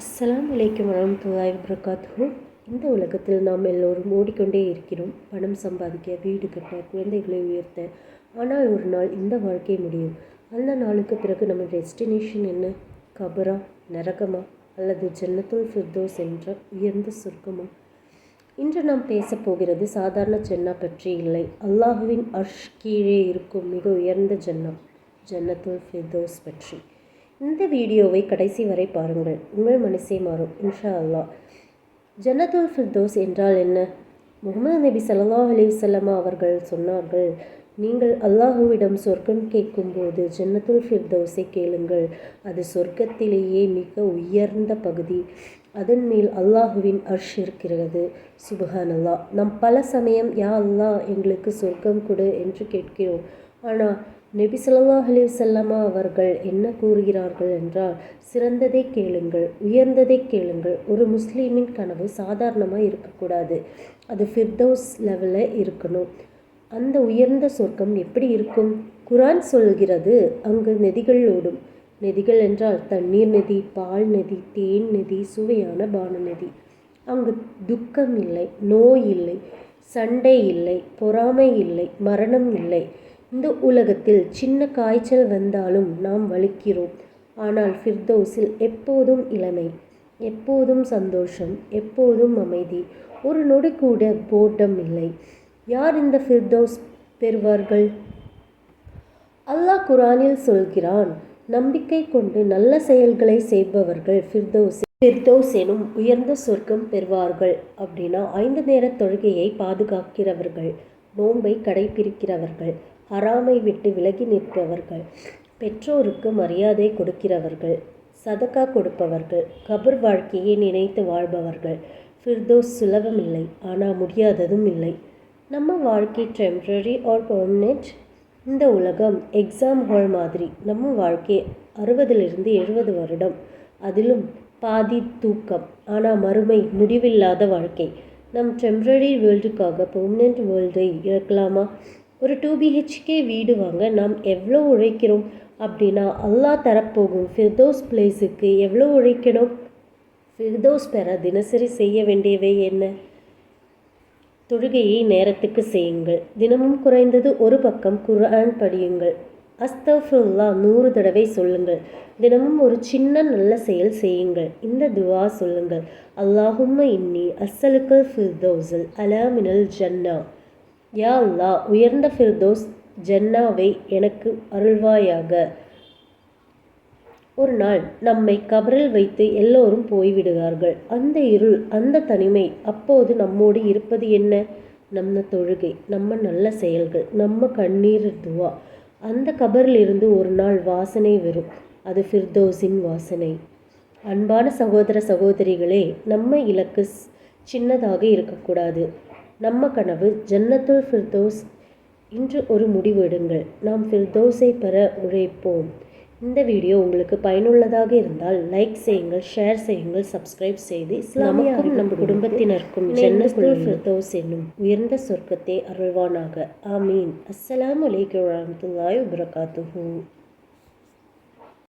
அஸ்ஸலாமு அலைக்கும் வரஹ்மத்துல்லாஹி வபரகாத்துஹு. இந்த உலகத்தில் நாம் எல்லோரும் ஓடிக்கொண்டே இருக்கிறோம். பணம் சம்பாதிக்க, வீடு கட்ட, குழந்தைகளை உயர்த்த. ஆனால் ஒரு நாள் இந்த வாழ்க்கை முடியும். அந்த நாளுக்கு பிறகு நம்ம டெஸ்டினேஷன் என்ன? கபரா, நரகமா, அல்லது ஜன்னத்துல் ஃபிர்தௌஸ் என்ற உயர்ந்த சொர்க்கமா? இன்று நாம் பேசப்போகிறது சாதாரண ஜன்னா பற்றி இல்லை, அல்லாஹுவின் அர்ஷ் கீழே இருக்கும் மிக உயர்ந்த ஜன்னத்துல் ஃபிர்தௌஸ் பற்றி. இந்த வீடியோவை கடைசி வரை பாருங்கள், உங்கள் மனசே மாறும் இன்ஷா அல்லாஹ். ஜன்னத்துல் ஃபிர்தௌஸ் என்றால் என்ன? முஹம்மது நபி ஸல்லல்லாஹு அலைஹி வஸல்லம் அவர்கள் சொன்னார்கள், நீங்கள் அல்லாஹுவிடம் சொர்க்கம் கேட்கும்போது ஜன்னத்துல் ஃபிர்தௌஸை கேளுங்கள். அது சொர்க்கத்திலேயே மிக உயர்ந்த பகுதி. அதன் மேல் அல்லாஹுவின் அர்ஷ் இருக்கிறது. சுப்ஹானல்லாஹ். நாம் பல சமயம் யா அல்லாஹ் எங்களுக்கு சொர்க்கம் கொடு என்று கேட்கிறோம். ஆனால் நபி ஸல்லல்லாஹு அலைஹி வஸல்லம் அவர்கள் என்ன கூறுகிறார்கள் என்றால், சிறந்ததை கேளுங்கள், உயர்ந்ததை கேளுங்கள். ஒரு முஸ்லீமின் கனவு சாதாரணமாக இருக்கக்கூடாது, அது ஃபிர்தௌஸ் லெவலில் இருக்கணும். அந்த உயர்ந்த சொர்க்கம் எப்படி இருக்கும்? குர்ஆன் சொல்கிறது, அங்கு நதிகள் ஓடும். நதிகள் என்றால் தண்ணீர் நதி, பால் நதி, தேன் நதி, சுவையான பான நதி. அங்கு துக்கம் இல்லை, நோய் இல்லை, சண்டை இல்லை, பொறாமை இல்லை, மரணம் இல்லை. இந்த உலகத்தில் சின்ன காய்ச்சல் வந்தாலும் நாம் வலிக்கிறோம். ஆனால் ஃபிர்தௌஸில் எப்போதும் இளமை, எப்போதும் சந்தோஷம், எப்போதும் அமைதி, ஒரு நொடி கூட போர்டம் இல்லை. யார் இந்த ஃபிர்தௌஸ் பெறுவார்கள்? அல்லாஹ் குர்ஆனில் சொல்கிறான், நம்பிக்கை கொண்டு நல்ல செயல்களை செய்பவர்கள் ஃபிர்தௌஸ் எனும் உயர்ந்த சொர்க்கம் பெறுவார்கள். அப்படின்னா 5 நேர தொழுகையை பாதுகாக்கிறவர்கள், நோன்பை கடைபிடிக்கிறவர்கள், ஹராமை விட்டு விலகி நிற்பவர்கள், பெற்றோருக்கு மரியாதை கொடுக்கிறவர்கள், சதக்கா கொடுப்பவர்கள், கபர் வாழ்க்கையை நினைத்து வாழ்பவர்கள். ஃபிர்தௌஸ் சுலபமில்லை, ஆனால் முடியாததும் இல்லை. நம்ம வாழ்க்கை டெம்பரரி ஆர் பெர்மனெண்ட். இந்த உலகம் எக்ஸாம் ஹால் மாதிரி. நம்ம வாழ்க்கை 60லிருந்து 70 வருடம், அதிலும் பாதி தூக்கம். ஆனால் மறுமை முடிவில்லாத வாழ்க்கை. நம் டெம்பரரி வேர்ல்டுக்காக பெர்மனெண்ட் வேர்ல்டை இழக்கலாமா? ஒரு 2 BHK வீடு வாங்க நாம் எவ்வளோ உழைக்கிறோம்? அப்படின்னா அல்லாஹ் தரப்போகும் ஃபிர்தௌஸ் பிளேஸுக்கு எவ்வளோ உழைக்கணும்? ஃபிர்தௌஸ் பெற தினசரி செய்ய வேண்டியவை என்ன? தொழுகையை நேரத்துக்கு செய்யுங்கள். தினமும் குறைந்தது ஒரு பக்கம் குர்ஆன் படியுங்கள். அஸ்தக்ஃபிருல்லாஹ் 100 தடவை சொல்லுங்கள். தினமும் ஒரு சின்ன நல்ல செயல் செய்யுங்கள். இந்த துவா சொல்லுங்கள், அல்லாஹும்ம இன்னி அஸ்ஸலுக்கல் ஃபிர்தௌஸல் அலா மினல் ஜன்னா. யா அல்லாஹ், உயர்ந்த ஃபிர்தௌஸ் ஜன்னாவை எனக்கு அருள்வாயாக. ஒரு நாள் நம்மை கபரில் வைத்து எல்லோரும் போய்விடுவார்கள். அந்த இருள், அந்த தனிமை. அப்போது நம்மோடு இருப்பது என்ன? நம்ம தொழுகை, நம்ம நல்ல செயல்கள், நம்ம கண்ணீர் துவா. அந்த கபரிலிருந்து ஒரு நாள் வாசனை வரும். அது ஃபிர்தௌஸின் வாசனை. அன்பான சகோதர சகோதரிகளே, நம்ம இலக்கு சின்னதாக இருக்கக்கூடாது. நம்ம கனவு ஜன்னத்துல் ஃபிர்தௌஸ். இன்று ஒரு முடிவு எடுங்கள். நாம் ஃபிர்தௌஸை பெற உழைப்போம். இந்த வீடியோ உங்களுக்கு பயனுள்ளதாக இருந்தால் லைக் செய்யுங்கள், ஷேர் செய்யுங்கள், சப்ஸ்கிரைப் செய்து இஸ்லாமியாருக்கும் நம் குடும்பத்தினருக்கும் ஜன்னத்துல் ஃபிர்தௌஸ் என்னும் உயர்ந்த சொர்க்கத்தை அருள்வானாக. ஆமீன். அஸ்ஸலாமு அலைக்கும் வரஹ்மத்துல்லாஹி வபரகாத்துஹு.